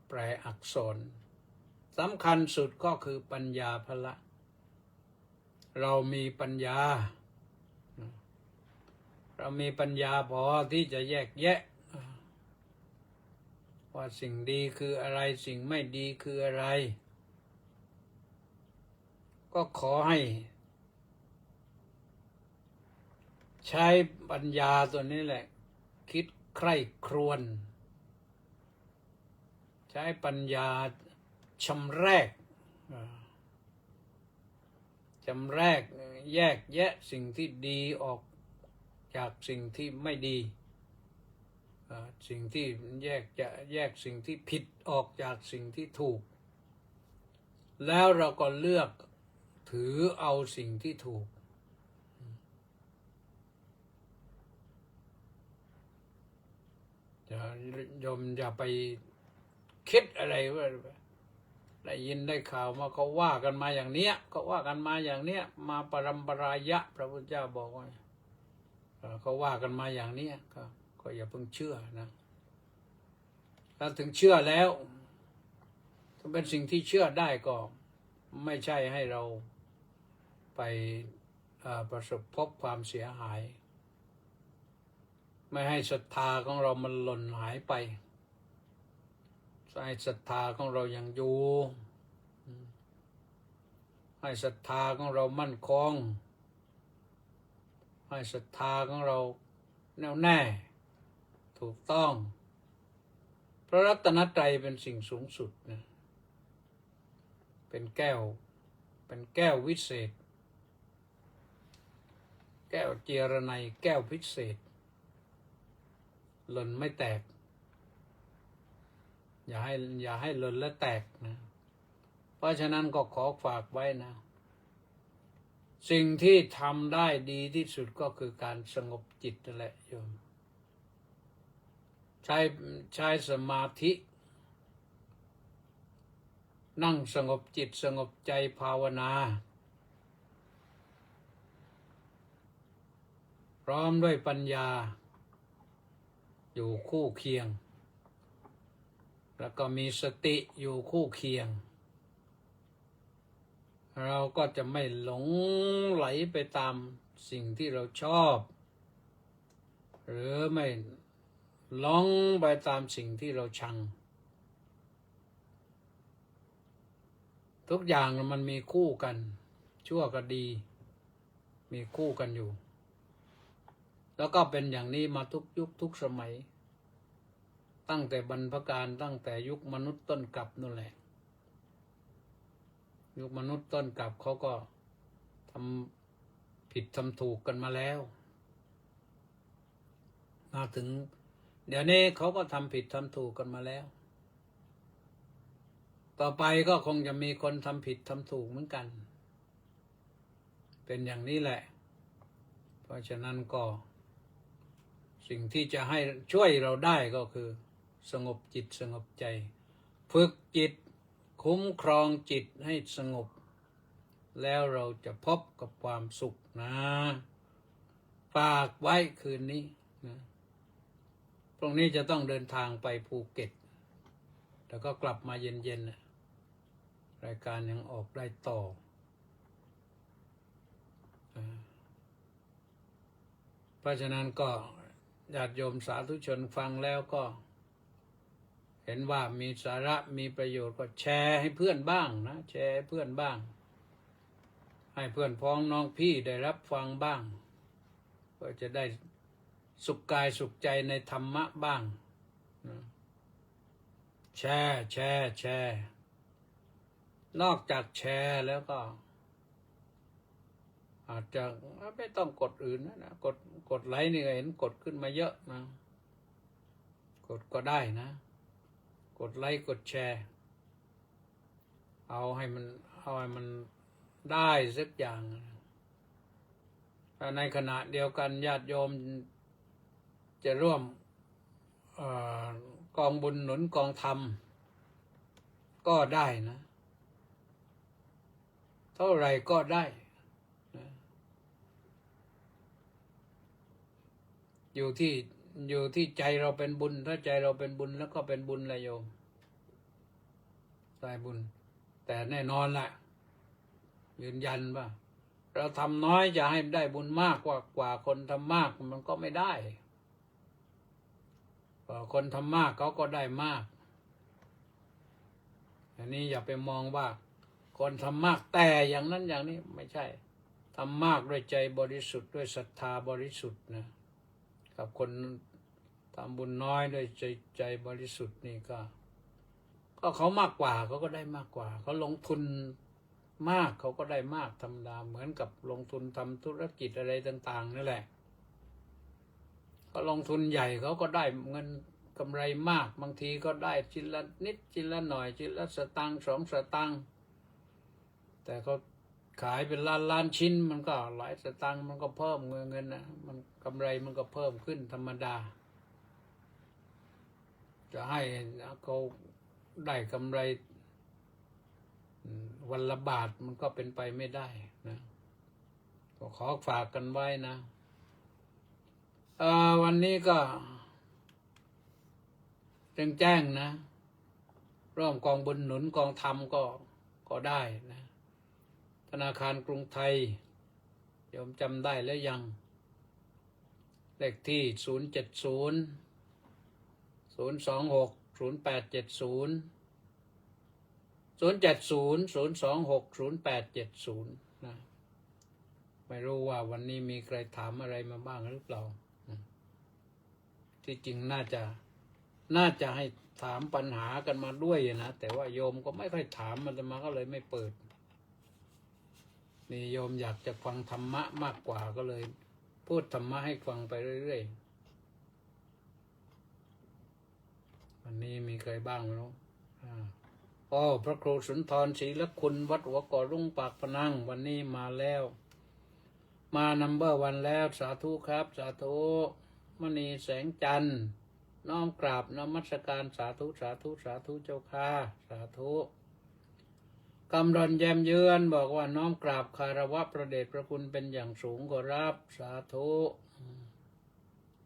แปลอักษรสำคัญสุดก็คือปัญญาพละเรามีปัญญาพอที่จะแยกแยะว่าสิ่งดีคืออะไรสิ่งไม่ดีคืออะไรก็ขอให้ใช้ปัญญาตัวนี้แหละคิดใคร่ครวญใช้ปัญญาชำแรกแยกแยะสิ่งที่ดีออกจากสิ่งที่ไม่ดีสิ่งที่แยกสิ่งที่ผิดออกจากสิ่งที่ถูกแล้วเราก็เลือกถือเอาสิ่งที่ถูกอย่าไปคิดอะไรว่าได้ยินได้ข่าวมาเขาว่ากันมาอย่างเนี้ยมาปรัมปรายะพระพุทธเจ้าบอกว่าเขาว่ากันมาอย่างเนี้ยก็อย่าเพิ่งเชื่อนะถ้าถึงเชื่อแล้วถ้าเป็นสิ่งที่เชื่อได้ก็ไม่ใช่ให้เราไปประสบพบความเสียหายไม่ให้ศรัทธาของเรามันหล่นหายไปให้ศรัทธาของเรายังอยู่ให้ศรัทธาของเรามั่นคงให้ศรัทธาของเราแน่วแน่ถูกต้อง พระรัตนตรัยเป็นสิ่งสูงสุดนะเป็นแก้ววิเศษแก้วเจรไนยแก้วพิเศษหล่นไม่แตกอย่าให้หล่นและแตกนะเพราะฉะนั้นก็ขอฝากไว้นะสิ่งที่ทำได้ดีที่สุดก็คือการสงบจิตนั่นแหละโยมใช้สมาธินั่งสงบจิตสงบใจภาวนาพร้อมด้วยปัญญาอยู่คู่เคียงแล้วก็มีสติอยู่คู่เคียงเราก็จะไม่หลงไหลไปตามสิ่งที่เราชอบหรือไม่หลงไปตามสิ่งที่เราชังทุกอย่างมันมีคู่กันชั่วกับดีมีคู่กันอยู่แล้วก็เป็นอย่างนี้มาทุกยุคทุกสมัยตั้งแต่บรรพกาลตั้งแต่ยุคมนุษย์ต้นกลับนั่นแหละยุคมนุษย์ต้นกลับเขาก็ทำผิดทำถูกกันมาแล้วมาถึงเดี๋ยวนี้เขาก็ทำผิดทำถูกกันมาแล้วต่อไปก็คงจะมีคนทำผิดทำถูกเหมือนกันเป็นอย่างนี้แหละเพราะฉะนั้นก็สิ่งที่จะให้ช่วยเราได้ก็คือสงบจิตสงบใจฝึกจิตคุ้มครองจิตให้สงบแล้วเราจะพบกับความสุขนะฝากไว้คืนนี้นะพรุ่งนี้จะต้องเดินทางไปภูเก็ตแล้วก็กลับมาเย็นๆรายการยังออกได้ต่อเพราะฉะนั้นก็ญาติโยมสาธุชนฟังแล้วก็เห็นว่ามีสาระมีประโยชน์ก็แชร์ให้เพื่อนบ้างนะแชร์ให้เพื่อนบ้างให้เพื่อนพ้องน้องพี่ได้รับฟังบ้างก็จะได้สุขกายสุขใจในธรรมะบ้างนะแชร์นอกจากแชร์แล้วก็อาจจะไม่ต้องกดอื่นนะกดไลค์นี่ก็เห็นกดขึ้นมาเยอะนะกดก็ได้นะกดไลค์กดแชร์เอาให้มันได้สักอย่างในขณะเดียวกันญาติโยมจะร่วมกองบุญหนุนกองธรรมก็ได้นะเท่าไรก็ได้นะอยู่ที่ใจเราเป็นบุญถ้าใจเราเป็นบุญแล้วก็เป็นบุญละโยมได้บุญแต่แน่นอนแหละยืนยันว่าเราทำน้อยจะให้ได้บุญมากกว่าคนทำมากมันก็ไม่ได้คนทำมากเขาก็ได้มากอันนี้อย่าไปมองว่าคนทำมากแต่อย่างนั้นอย่างนี้ไม่ใช่ทำมากด้วยใจบริสุทธิ์ด้วยศรัทธาบริสุทธิ์นะกับคนทำบุญน้อยด้วยใจบริสุทธิ์นี่ก็เขามากกว่าเขาก็ได้มากกว่าเขาลงทุนมากเขาก็ได้มากธรรมดาเหมือนกับลงทุนทำธุรกิจอะไรต่างๆนั่นแหละเขาลงทุนใหญ่เขาก็ได้เงินกำไรมากบางทีก็ได้ชิ้นละนิดชิ้นละหน่อยชิ้นละสตางค์2 สตางค์แต่เขาขายเป็นล้านชิ้นมันก็หลายสตางค์มันก็เพิ่มเงินนะมันกำไรมันก็เพิ่มขึ้นธรรมดาจะให้เขาได้กำไรวันละบาทมันก็เป็นไปไม่ได้นะก็ขอฝากกันไว้นะวันนี้ก็แจ้งนะร่วมกองบุญหนุนกองธรรมก็ได้นะธนาคารกรุงไทยโยมจำได้แล้วยังเลขที่070 026 0870 070 026 0870นะไม่รู้ว่าวันนี้มีใครถามอะไรมาบ้างหรือเปล่านะที่จริงน่าจะ น่าจะให้ถามปัญหากันมาด้วยนะแต่ว่าโยมก็ไม่ค่อยถามมันจะมาก็เลยไม่เปิดนี่โยมอยากจะฟังธรรมะมากกว่าก็เลยพูดธรรมะให้ฟังไปเรื่อยๆวันนี้มีใครบ้างไม่รู้พระครูสุนทรศรีละคุณวัดหัวก่อรุ่งปากพนังวันนี้มาแล้วมานัมเบอร์วันแล้วสาธุครับสาธุมณีแสงจันทร์น้อมกราบนมัสการสาธุสาธุสาธุเจ้าค่ะสาธุกำรอนแยมเยือนบอกว่าน้อมกราบคารวะพระเดชพระคุณเป็นอย่างสูงขอรับสาธุ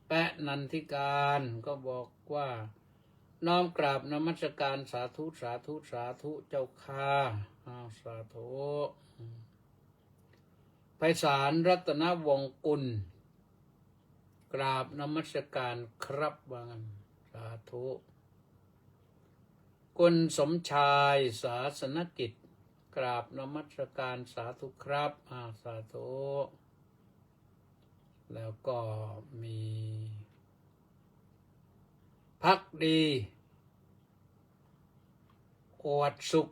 แปะนันทิการก็บอกว่าน้อมกราบนมัสการสาธุสาธุสาธุเจ้าค่ะสาธุไพศาลรัตนวงศ์กุลกราบนมัสการครับว่างั้นสาธุคุณสมชายศาสนกิจกราบนมัสการสาธุครับสาธุแล้วก็มีพักดีอวดสุข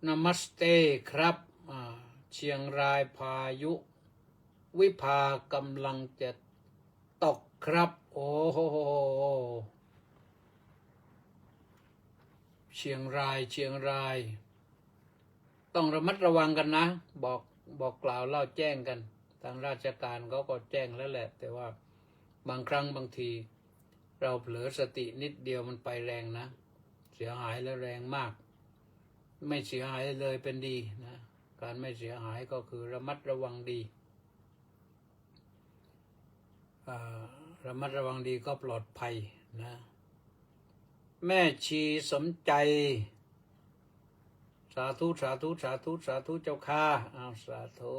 นมัสเตครับเชียงรายพายุวิภากำลังจะตกครับโอ้โหเชียงรายต้องระมัดระวังกันนะบอกกล่าวเล่าแจ้งกันทางราชการเขาก็แจ้งแล้วแหละแต่ว่าบางครั้งบางทีเราเผลอสตินิดเดียวมันไปแรงนะเสียหายและแรงมากไม่เสียหายเลยเป็นดีนะการไม่เสียหายก็คือระมัดระวังดีระมัดระวังดีก็ปลอดภัยนะแม่ชีสมใจสาธุสาธุสาธุสาธุเจ้าค่ะสาธุ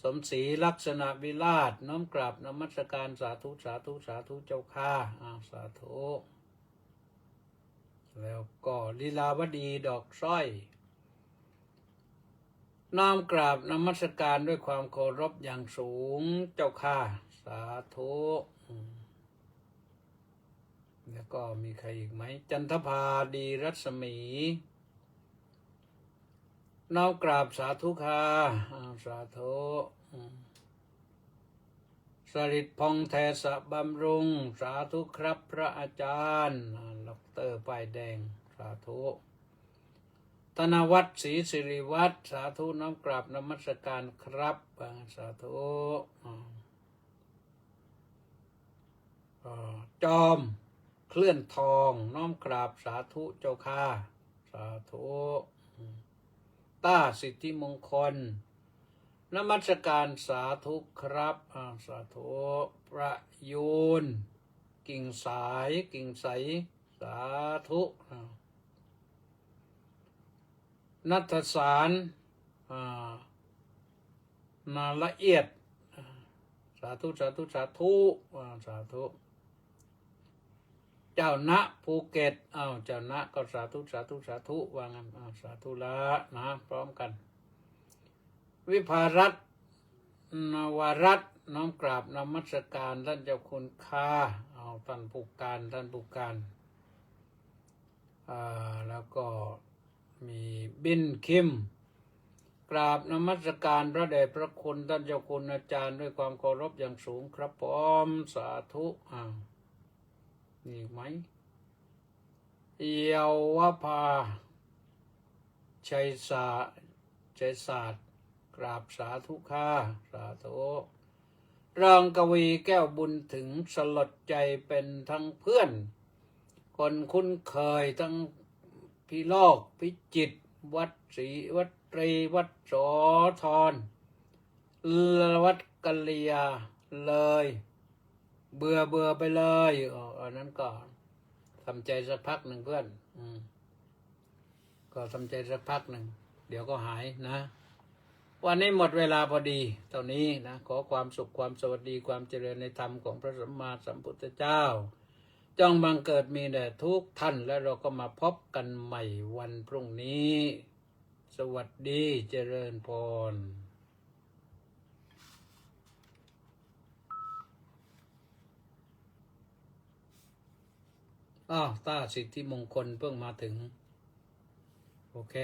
สมศรีลักษณะวิราชน้อมกราบนมัสการสาธุสาธุสาธุเจ้าค่ะสาธุแล้วก็ลีลาวดีดอกสร้อยน้อมกราบนมัสการด้วยความเคารพอย่างสูงเจ้าค่ะสาธุแล้วก็มีใครอีกไหมจันทภาดีรัศมีน้อมกราบสาธุค่ะสาธุสริตพงษ์แทสะบำรุงสาธุครับพระอาจารย์ดร.ป้ายแดงสาธุธนวัฒน์ศรีสิริวัฒน์สาธุน้อมกราบนมัสการครับสาธุจอมเคลื่อนทองน้อมกราบสาธุเจ้าค่ะสาธุต้าสิทธิมงคลนมัสการสาธุครับสาธุประยูนกิ่งสายสาธุนัทสารนาละเอียดสาธุสาธุสาธุสาธุเจ้าณภูเก็ตเจ้าณก็สาธุสาธุสาธุว่างั้นสาธุละนะพร้อมกันวิภารัตน์นวรัตน์น้อมกราบนมัสการท่านเจ้าคุณค่าท่านผู้การแล้วก็มีบินคิมกราบนมัสการพระเดชพระคุณท่านเจ้าคุณอาจารย์ด้วยความเคารพอย่างสูงครับพร้อมสาธุนี่ไหมเยาวภาชัยศาสตร์กราบสาธุค่ะสาธุรองกวีแก้วบุญถึงสลดใจเป็นทั้งเพื่อนคนคุ้นเคยทั้งพี่โลกพิจิตรวัดศรีวัดตรีวัดโสธรวัดกัลยาเลยเบื่อไปเลยอันนั้นก็ทำใจสักพักหนึ่งเพื่อนก็ทำใจสักพักหนึ่งเดี๋ยวก็หายนะวันนี้หมดเวลาพอดีเท่านี้นะขอความสุขความสวัสดีความเจริญในธรรมของพระสัมมาสัมพุทธเจ้าจงบังเกิดมีแด่ทุกท่านและเราก็มาพบกันใหม่วันพรุ่งนี้สวัสดีเจริญพร อ้าวต้าสิทธิมงคลเพิ่งมาถึง โอเค